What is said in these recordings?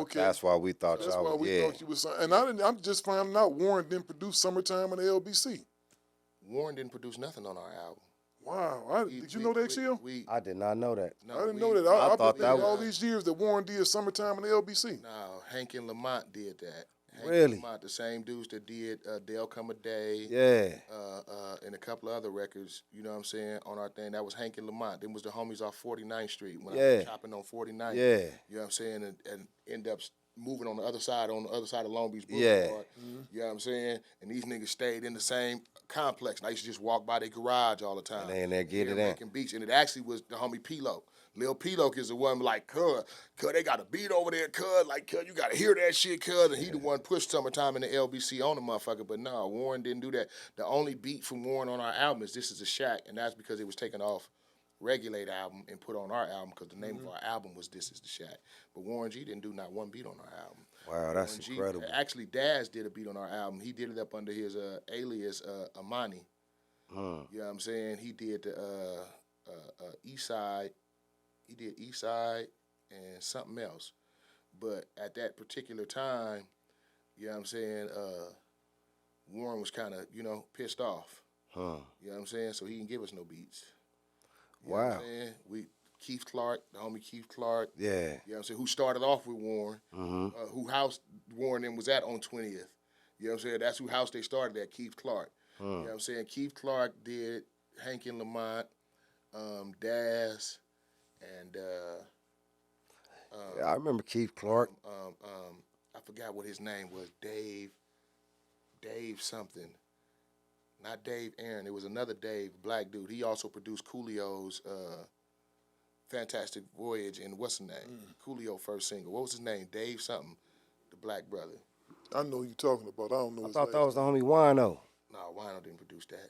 Okay. That's why we thought That's y'all why was, we thought you was. And I'm just finding out Warren didn't produce "Summertime" on the LBC. Warren didn't produce nothing on our album. Wow. Did you know that, Chill? I did not know that. No, I didn't know that. I've thought been that thinking all was- these years that Warren did "Summertime" on the LBC. No, Hank and Lamont did that. Hank Really? and Lamont, the same dudes that did There'll Come a Day. Yeah. And a couple of other records, you know what I'm saying, on our thing. That was Hank and Lamont. Them was the homies off 49th Street when I Yeah. was chopping on 49th. Yeah. You know what I'm saying? And end up moving on the other side of Long Beach Yeah. Boulevard. You know what I'm saying? And these niggas stayed in the same complex. And I used to just walk by their garage all the time. And they in there get it in. Making beats. And it actually was the homie P-Lo. Lil P-Lo is the one like, cuz, they got a beat over there, cuz, like, cuz, you got to hear that shit, cuz. And he the one pushed "Summertime" in the LBC on the motherfucker. But no, Warren didn't do that. The only beat from Warren on our album is This Is a Shack. And that's because it was taken off Regulate album and put on our album because the name of our album was This Is the Shack. But Warren G didn't do not one beat on our album. Wow, that's Warren G, incredible. actually, Daz did a beat on our album. He did it up under his alias, Amani. You know what I'm saying? He did the East Side. He did East Side and something else. But at that particular time, you know what I'm saying, Warren was kind of, pissed off. You know what I'm saying? So he didn't give us no beats. You know what I'm saying? Keith Clark, the homie Keith Clark. Yeah. You know what I'm saying? Who started off with Warren. Who house Warren and was at on 20th. You know what I'm saying? That's who house they started at, Keith Clark. You know what I'm saying? Keith Clark did Hank and Lamont, Daz, and Yeah, I remember Keith Clark. I forgot what his name was. Dave something. Not Dave Aaron. It was another Dave, black dude. He also produced Coolio's Fantastic Voyage and what's his name? Coolio first single. What was his name? Dave something. The black brother. I know who you're talking about. I don't know. I his thought name. that was the homie Wino. No, Wino didn't produce that.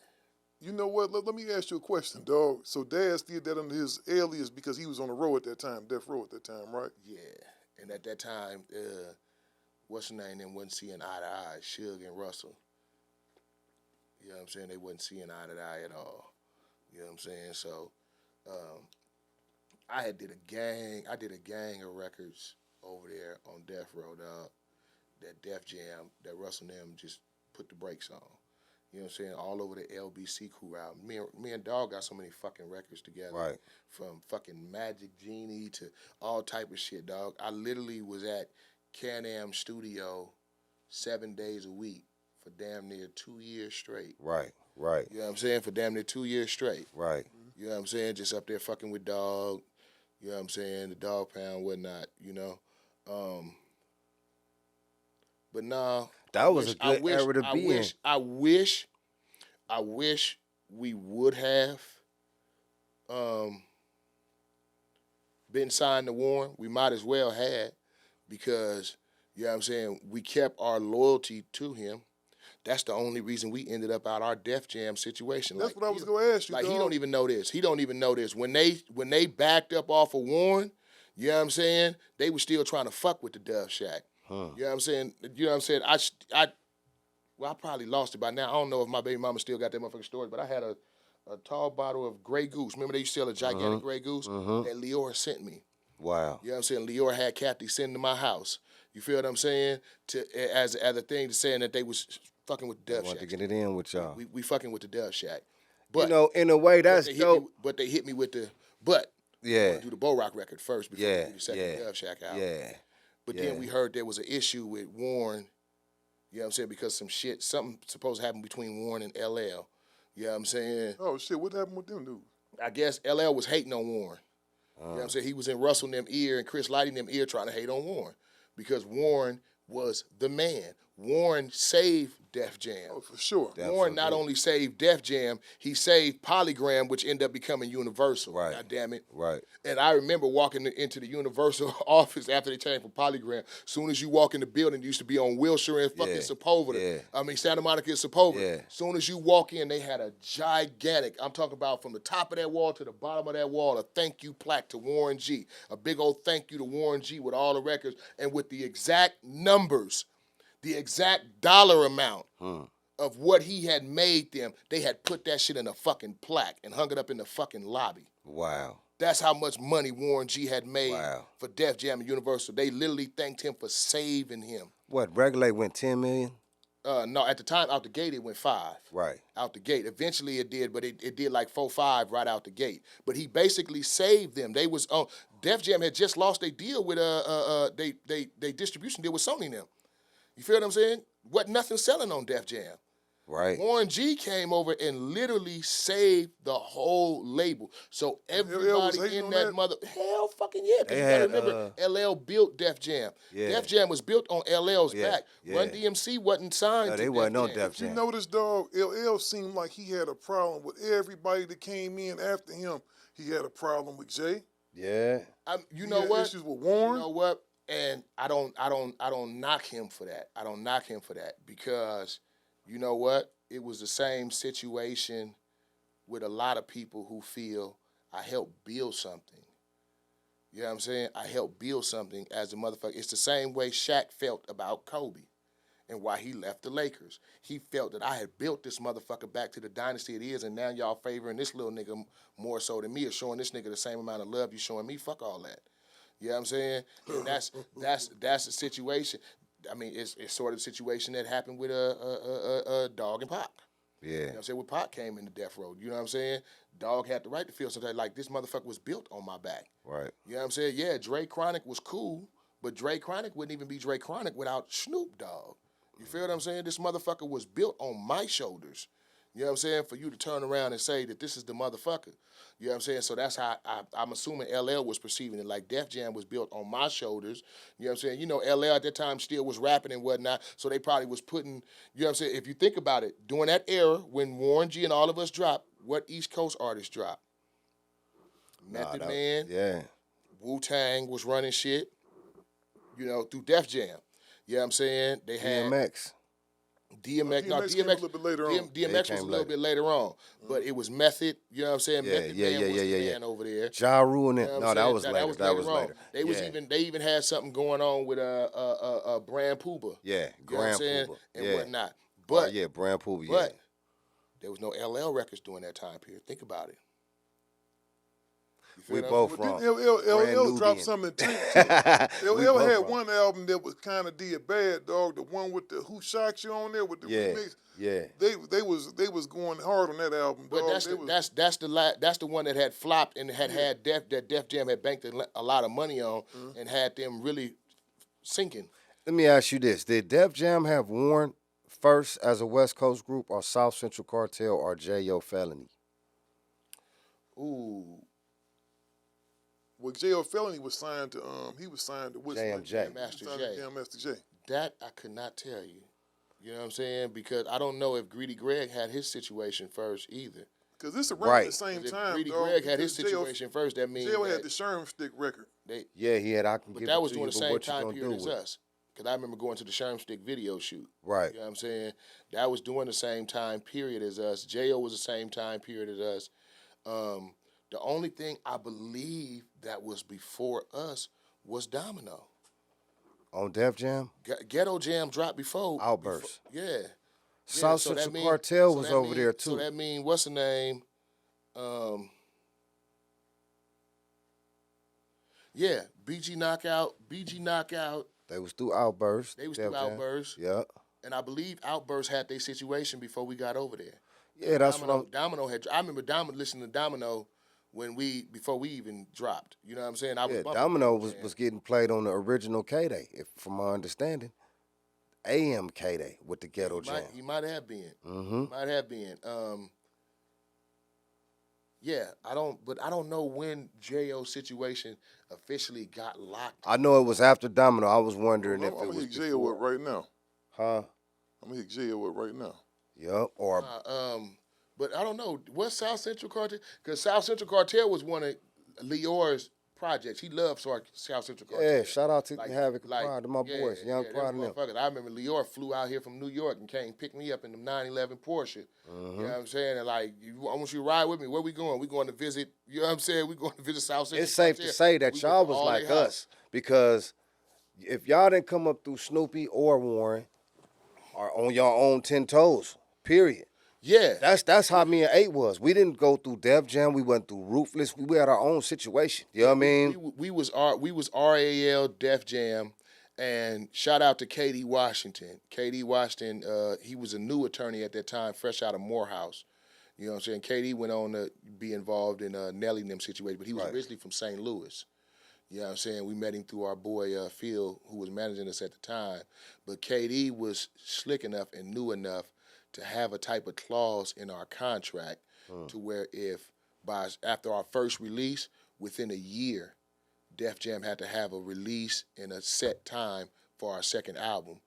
You know what? Let me ask you a question, dog. So Daz did that under his alias because he was on the road at that time, Death Row at that time, right? Yeah. And at that time, what's his name? Them wasn't seeing eye to eye. Suge and Russell. You know what I'm saying? They wasn't seeing eye to eye at all. You know what I'm saying? So I did a gang of records over there on Death Row, dog. That Def Jam, that Russell and them just put the brakes on. You know what I'm saying? All over the LBC crew out. Me and Dog got so many fucking records together. Right. From fucking Magic Genie to all type of shit, dog. I literally was at Can-Am Studio 7 days a week for damn near 2 years straight. Right. You know what I'm saying? For damn near 2 years straight. Right. You know what I'm saying? Just up there fucking with Dog. You know what I'm saying? The Dog Pound, whatnot, you know? But nah. That was a good era to be in. I wish we would have been signed to Warren. We might as well had because, you know what I'm saying, we kept our loyalty to him. That's the only reason we ended up out our Def Jam situation. That's what I was going to ask you, Like, dog. he don't even know this. He don't even know this. When they backed up off of Warren, you know what I'm saying, they were still trying to fuck with the Dove Shack. You know what I'm saying? I probably lost it by now. I don't know if my baby mama still got that motherfucking storage, but I had a tall bottle of Grey Goose. Remember they used to sell a gigantic Grey Goose? That Leora sent me. Wow. You know what I'm saying? Leora had Kathy send to my house. You feel what I'm saying? As a thing to saying that they was fucking with the Dove Want Shack. to get it in with y'all. We fucking with the Dove Shack. But, you know, in a way, that's dope. But they hit me with the, Yeah. do the Bo Rock record first before we Yeah. do the second Dove Shack album. Yeah. But then we heard there was an issue with Warren, you know what I'm saying, because something supposed to happen between Warren and LL. You know what I'm saying? Oh, shit. What happened with them dudes? I guess LL was hating on Warren. You know what I'm saying? He was in Russell and them ear and Chris Lighting them ear trying to hate on Warren because Warren was the man. Warren saved Def Jam. Oh, for sure. Warren not only saved Def Jam, he saved Polygram, which ended up becoming Universal. Right. God damn it. Right. And I remember walking into the Universal office after they changed from Polygram. Soon as you walk in the building, it used to be on Wilshire and fucking Sepulveda. Yeah. I mean, Santa Monica and Sepulveda. Yeah. Soon as you walk in, they had a gigantic, I'm talking about from the top of that wall to the bottom of that wall, a thank you plaque to Warren G. A big old thank you to Warren G with all the records and with the exact numbers, the exact dollar amount of what he had made them. They had put that shit in a fucking plaque and hung it up in the fucking lobby. Wow. That's how much money Warren G had made for Def Jam and Universal. They literally thanked him for saving him. What, Regulate went 10 million? No, at the time, out the gate, it went 5. Right. Out the gate. Eventually it did, but it did like 4, 5 right out the gate. But he basically saved them. They was Def Jam had just lost their deal with they distribution deal with Sony now. You feel what I'm saying? Wasn't nothing selling on Def Jam. Right. Warren G came over and literally saved the whole label. So everybody in that hell fucking yeah. Because you gotta remember, LL built Def Jam. Yeah. Def Jam was built on LL's back. Yeah. Run DMC wasn't signed to they wasn't on Def Jam. You notice, dog, LL seemed like he had a problem with everybody that came in after him. He had a problem with Jay. Yeah. You know what? Issues with Warren. You know what? And I don't knock him for that. I don't knock him for that because you know what? It was the same situation with a lot of people who feel I helped build something. You know what I'm saying? I helped build something as a motherfucker. It's the same way Shaq felt about Kobe and why he left the Lakers. He felt that I had built this motherfucker back to the dynasty it is, and now y'all favoring this little nigga more so than me or showing this nigga the same amount of love you showing me. Fuck all that. You know what I'm saying? And that's the situation. I mean, it's sort of the situation that happened with Dog and Pac. Yeah. You know what I'm saying? When Pac came into Death Row, you know what I'm saying? Dog had the right to feel something like this motherfucker was built on my back. Right. You know what I'm saying? Yeah, Dre Chronic was cool, but Dre Chronic wouldn't even be Dre Chronic without Snoop Dogg. You feel what I'm saying? This motherfucker was built on my shoulders. You know what I'm saying? For you to turn around and say that this is the motherfucker. You know what I'm saying? So that's how I'm assuming LL was perceiving it. Like Def Jam was built on my shoulders. You know what I'm saying? You know, LL at that time still was rapping and whatnot. So they probably was putting, you know what I'm saying? If you think about it, during that era when Warren G and all of us dropped, what East Coast artists dropped? Method Man. Yeah. Wu-Tang was running shit, you know, through Def Jam. You know what I'm saying? They had DMX came a little bit later on. DMX was a little bit later on, but it was Method. You know what I'm saying? Method Man was the man over there. Ja Rule and you know that was later. That was later. They even had something going on with Brand Pooba. Yeah, Grand Pooba and whatnot. But Brand Pooba. But there was no LL records during that time period. Think about it. We both wrong. LL dropped something too. LL had one album that was kind of did bad, dog. The one with the Who Shot You on there with the remix. Yeah. They was going hard on that album. But dog. that's the one that had flopped and had Def Jam had banked a lot of money on and had them really sinking. Let me ask you this: did Def Jam have Warren first as a West Coast group, or South Central Cartel, or J.O. Felony? Ooh. Well, J.O. Felony was signed to JMJ. Master J. That I could not tell you. You know what I'm saying? Because I don't know if Greedy Greg had his situation first either. Because this around the same time. Greedy Greg had his situation first. That means J.O. had the Sherm Stick record. He had. I can give it to you. But that was during the same time period as us. Because I remember going to the Sherm Stick video shoot. Right. You know what I'm saying? That was during the same time period as us. J.O. was the same time period as us. The only thing I believe that was before us was On Def Jam? Ghetto Jam dropped before. Outburst. South Central Cartel was over there too. So that means, what's the name? BG Knockout. They was through Outburst. Outburst. Yeah. And I believe Outburst had their situation before we got over there. Yeah, that's Domino had. I remember listening to Domino before we even dropped. You know what I'm saying? Domino was getting played on the original K-Day, from my understanding. AM K-Day with the Ghetto Jam. He might have been. Mm-hmm. Might have been. I don't know when J.O. situation officially got locked. I know it was after Domino. I was wondering if it was I'm gonna hit J.O. up right now. Huh? I'm gonna hit J.O. up right now. Yep. Or but I don't know. What's South Central Cartel? Because South Central Cartel was one of Leor's projects. He loved South Central Cartel. Yeah, shout out to Havoc Pride, to my boys, Young Pride and them. I remember Leor flew out here from New York and came pick me up in the 911 Porsche. You know what I'm saying? And I want you to ride with me. Where we going? We going to visit, you know what I'm saying? We going to visit South Central It's safe to say that y'all was like us, because if y'all didn't come up through Snoopy or Warren, or on your own 10 toes, period. Yeah. That's how me and 8 was. We didn't go through Def Jam. We went through Ruthless. We had our own situation. You know what I mean? We was RAL Def Jam, and shout out to KD Washington. KD Washington, he was a new attorney at that time, fresh out of Morehouse. You know what I'm saying? KD went on to be involved in Nelly and them situation, but he was originally from St. Louis. You know what I'm saying? We met him through our boy Phil, who was managing us at the time. But KD was slick enough and knew enough to have a type of clause in our contract to where if after our first release, within a year, Def Jam had to have a release in a set time for our second album,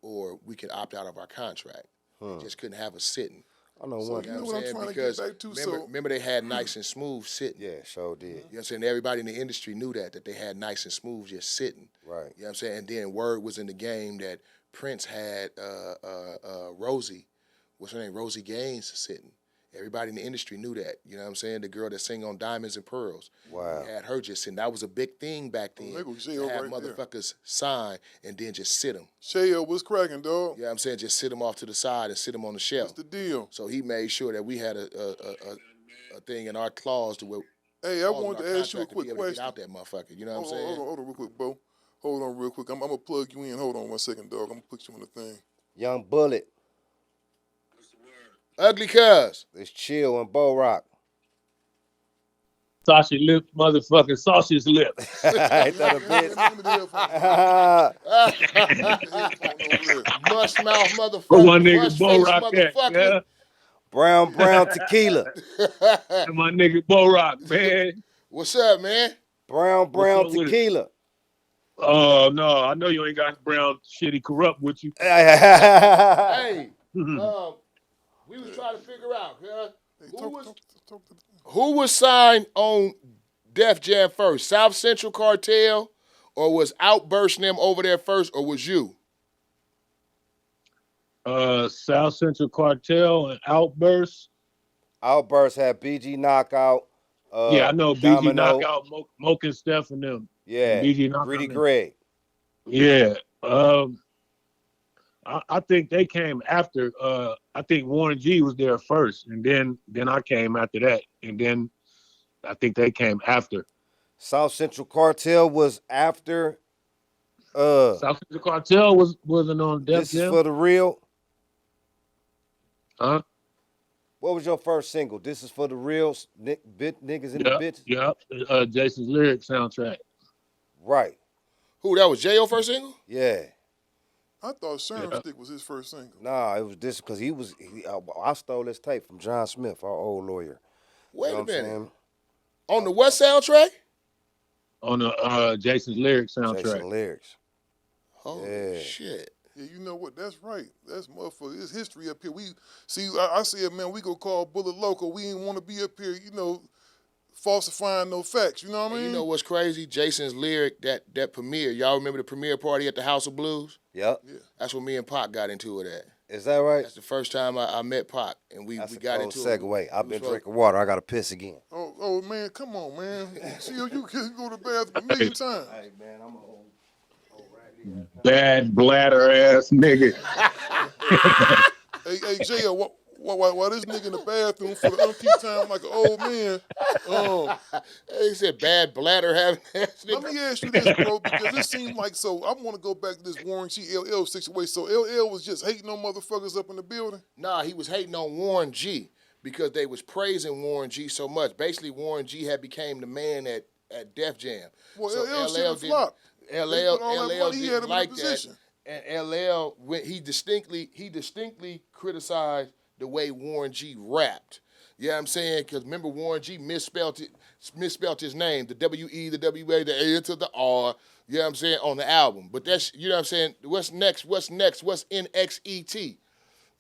or we could opt out of our contract. We just couldn't have a sitting. I know So one. you know what I'm trying Because to get back to? remember they had Nice and Smooth sitting. Yeah, sure did. You know what I'm saying? Everybody in the industry knew that they had Nice and Smooth just sitting. Right. You know what I'm saying? And then word was in the game that Prince had Rosie, what's her name? Rosie Gaines sitting. Everybody in the industry knew that. You know what I'm saying? The girl that sang on Diamonds and Pearls. Wow. Had her just sitting. That was a big thing back then. They go To jail have right motherfuckers sign and then just sit them. Shayo, what's cracking, dog? You know what I'm saying? Just sit them off to the side and sit them on the shelf. What's the deal? So he made sure that we had a thing in our clause to where. Hey, I wanted to ask you a quick question. Get out that motherfucker. You know what I'm Hold saying? on, real quick, Bo. Hold on, real quick. I'm gonna plug you in. Hold on 1 second, dog. I'm gonna put you on the thing. Young Bullet. Ugly Cuz. It's Chill and Bo Rock. Sausage lip, motherfucking sausage lip. Ain't that a bitch? Mush mouth motherfucker. Where my nigga Mush Bo face Rock at, motherfucker. yeah? Brown tequila. And my nigga Bo Rock, man. What's up, man? Brown What's up with it? tequila. Oh, no, I know you ain't got brown shitty corrupt with you. Hey, we was trying to figure out, who was signed on Def Jam first? South Central Cartel, or was Outburst them over there first, or was you? South Central Cartel and Outburst. Outburst had BG Knockout. Yeah, I know BG Domino. Knockout, Moke and Steph and them. Yeah, And BG Knockout. Greedy Greg. Yeah. I think they came after. I think Warren G was there first, and then I came after that, and then I think they came after. South Central Cartel was after. South Central Cartel wasn't on Def This is Jam. for the real. Huh? What was your first single? This is for the real niggas in the bitches. Yeah. Jason's Lyric soundtrack. Right. Who, that was J.O. first single? Yeah. I thought Sherm Stick was his first single. Nah, it was this because I stole this tape from John Smith, our old lawyer. Wait You know a what I'm minute. saying? On the what soundtrack? On the Jason's Lyric soundtrack. Jason Lyrics. Oh, Yeah. shit. Yeah, you know what? That's right. That's motherfucker. It's history up here. We see. I said, man, we go call Bullet Loco. We ain't want to be up here, falsifying no facts. You know what I mean? You know what's crazy? Jason's Lyric, that premiere. Y'all remember the premiere party at the House of Blues? Yep. Yeah. That's where me and Pac got into it at. Is that right? That's the first time I met Pac, and we That's got a into cold it. segue. I've been drinking water. I got to piss again. Oh man, come on, man. See, you can go to the bathroom a million times. Hey, man, I'm a old Bad bladder ass nigga. Hey, J.O., why this nigga in the bathroom for the umpteenth time like an old man? He said bad bladder having ass Let nigga. me ask you this, bro, because it seemed like, so I want to go back to this Warren G. LL situation. So LL was just hating on motherfuckers up in the building? Nah, he was hating on Warren G because they was praising Warren G so much. Basically, Warren G had became the man at Def Jam. Well, so LL should have flopped. LL put all that money, he had him didn't in like a that. position. And LL, he distinctly criticized the way Warren G rapped. You know what I'm saying? Because remember, Warren G misspelled his name, the W-E, the W-A, the A to the R, you know what I'm saying, on the album. But that's, you know what I'm saying, what's next? What's N-X-E-T?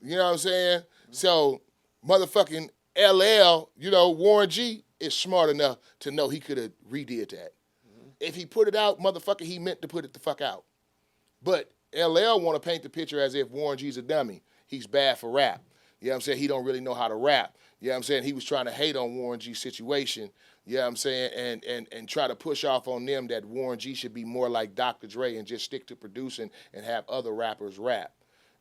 You know what I'm saying? So, motherfucking LL, Warren G is smart enough to know he could have redid that. If he put it out, motherfucker, he meant to put it the fuck out. But LL want to paint the picture as if Warren G's a dummy. He's bad for rap. You know what I'm saying? He don't really know how to rap. You know what I'm saying? He was trying to hate on Warren G's situation. You know what I'm saying? And try to push off on them that Warren G should be more like Dr. Dre and just stick to producing and have other rappers rap.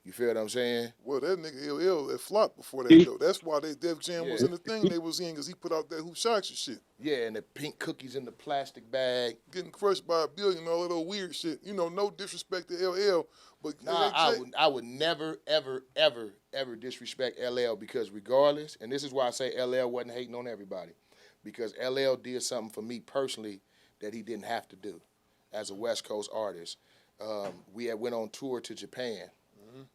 You feel what I'm saying? Well, that nigga LL had flopped before that He- though. That's why they Def Jam was Yeah. in the thing they was in, because he put out that Who Shot You shit. Yeah, and the pink cookies in the plastic bag. Getting crushed by a billion, all that old weird shit. You know, no disrespect to LL, but Nah, AJ I would never, ever, ever, ever disrespect LL, because regardless, and this is why I say LL wasn't hating on everybody, because LL did something for me personally that he didn't have to do as a West Coast artist. We had went on tour to Japan.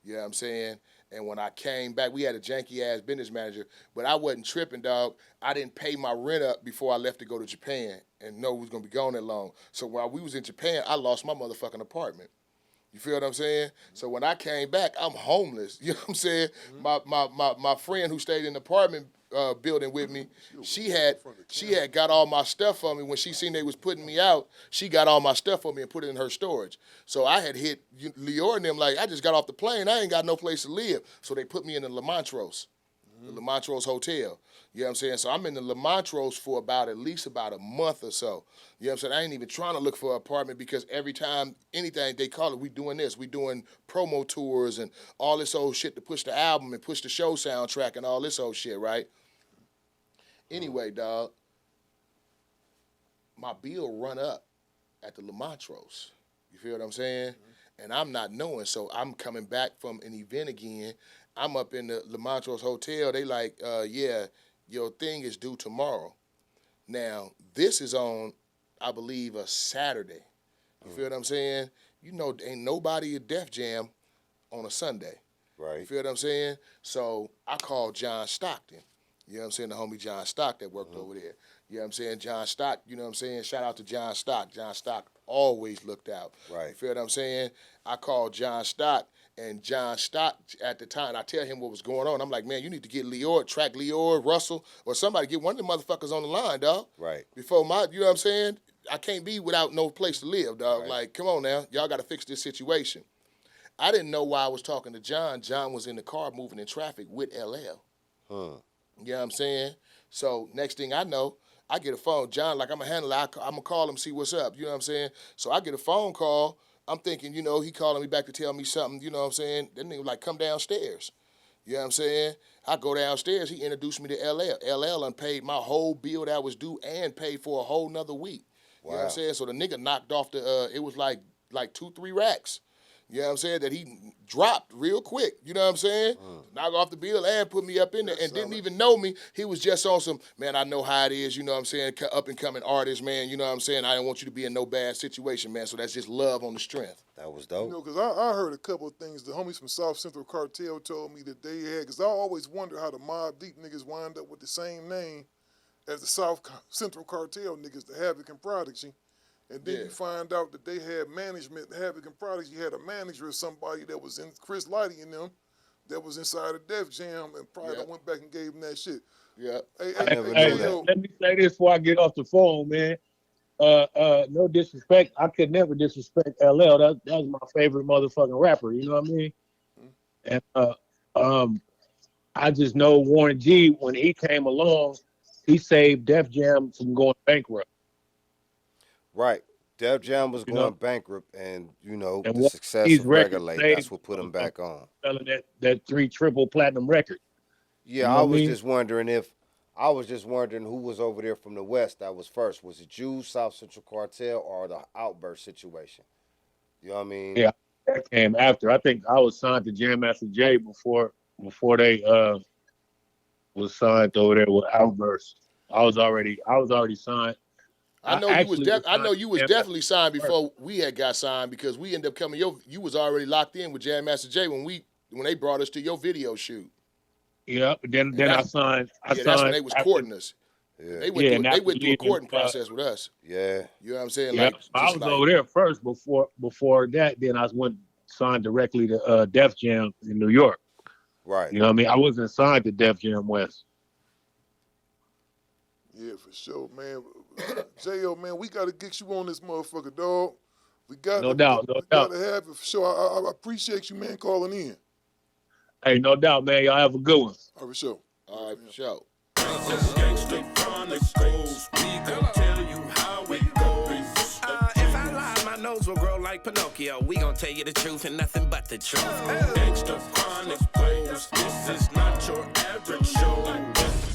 You know what I'm saying? And when I came back, we had a janky-ass business manager, but I wasn't tripping, dog. I didn't pay my rent up before I left to go to Japan and know we was going to be gone that long. So while we was in Japan, I lost my motherfucking apartment. You feel what I'm saying? So when I came back, I'm homeless. You know what I'm saying? My friend who stayed in the apartment building with me, she had got all my stuff for me. When she seen they was putting me out, she got all my stuff for me and put it in her storage. So I had hit Lior and them like, I just got off the plane. I ain't got no place to live. So they put me in the La Montrose. The La Montrose Hotel. You know what I'm saying? So I'm in the La Montrose for at least about a month or so. You know what I'm saying? I ain't even trying to look for an apartment, because every time anything they call it, we doing this. We doing promo tours and all this old shit to push the album and push the show soundtrack and all this old shit, right? Anyway, dog, my bill run up at the La Montrose. You feel what I'm saying? And I'm not knowing, so I'm coming back from an event again. I'm up in the La Montrose Hotel. They like, yeah, your thing is due tomorrow. Now, this is on, I believe, a Saturday. You feel what I'm saying? You know, ain't nobody at Def Jam on a Sunday. You Right. feel what I'm saying? So I called John Stockton. You know what I'm saying? The homie John Stock that worked over there. You know what I'm saying? John Stock, you know what I'm saying? Shout out to John Stock. John Stock always looked out. Right. You feel what I'm saying? I called John Stock, and John Stock at the time, I tell him what was going on. I'm like, man, you need to get track Lior, Russell, or somebody, get one of the motherfuckers on the line, dog. Right. Before you know what I'm saying? I can't be without no place to live, dog. Right. Like, come on now. Y'all got to fix this situation. I didn't know why I was talking to John. John was in the car moving in traffic with LL. Huh. You know what I'm saying? So next thing I know, I get a phone. John, like, I'm a handler. I'm going to call him, see what's up. You know what I'm saying? So I get a phone call. I'm thinking, you know, he calling me back to tell me something. You know what I'm saying? That nigga like, come downstairs. You know what I'm saying? I go downstairs. He introduced me to LL. LL unpaid my whole bill that was due and paid for a whole nother week. You know what I'm Wow. saying? So the nigga knocked off it was like 2-3 racks. You know what I'm saying? That he dropped real quick. You know what I'm saying? Knock off the bill and put me up in there, and didn't even know me. He was just on some, man, I know how it is, you know what I'm saying? Up and coming artist, man. You know what I'm saying? I didn't want you to be in no bad situation, man. So that's just love on the strength. That was You dope. know, because I heard a couple of things the homies from South Central Cartel told me that they had, because I always wonder how the Mobb Deep niggas wind up with the same name as the South Central Cartel niggas, the Havoc and Prodigy. And then Yeah. you find out that they had management, Havoc and Prodigy had a manager or somebody that was in Chris Lighty and them, that was inside of Def Jam, and probably Yeah. went back and gave them that shit. Yeah. I never Hey, knew that. let me say this before I get off the phone, man. No disrespect. I could never disrespect LL. That's my favorite motherfucking rapper. You know what I mean? And I just know Warren G, when he came along, he saved Def Jam from going bankrupt. Right. Def Jam was You going know? bankrupt, and And the what success these of records Regulate, made that's what put him back on. selling that 3 triple platinum record. Yeah, You know I what I was mean? just wondering who was over there from the West that was first. Was it you, South Central Cartel, or the Outburst situation? You know what I mean? Yeah. That came after. I think I was signed to Jam Master Jay before they was signed over there with Outburst. I was already signed. I know you was actually signed to Jam definitely signed Master before we had got signed, because we ended up coming. You was already locked in with Jam Master Jay when they brought us to your video shoot. Yeah, but then And I signed. that's when they was after- courting us. Yeah. They went and they after went through a leaving, courting process with us. Yeah. You know what I'm saying? Yeah, Like, I just was like, over there first before that. Then I went signed directly to Def Jam in New York. Right. You know what I mean? I wasn't signed to Def Jam West. Yeah, for sure, man. J.O., man, we got to get you on this motherfucker, dog. We got No doubt. we got to have it for sure. I appreciate you, man, calling in. Hey, no doubt, man. Y'all have a good one. All right, for sure. all right, for sure. Gangsta Chronicles, we gon' tell you how it goes. If I lie, my nose apples will grow like Pinocchio. We gon' tell you the truth and nothing but the truth. Gangsta chronic players, this is not your average show.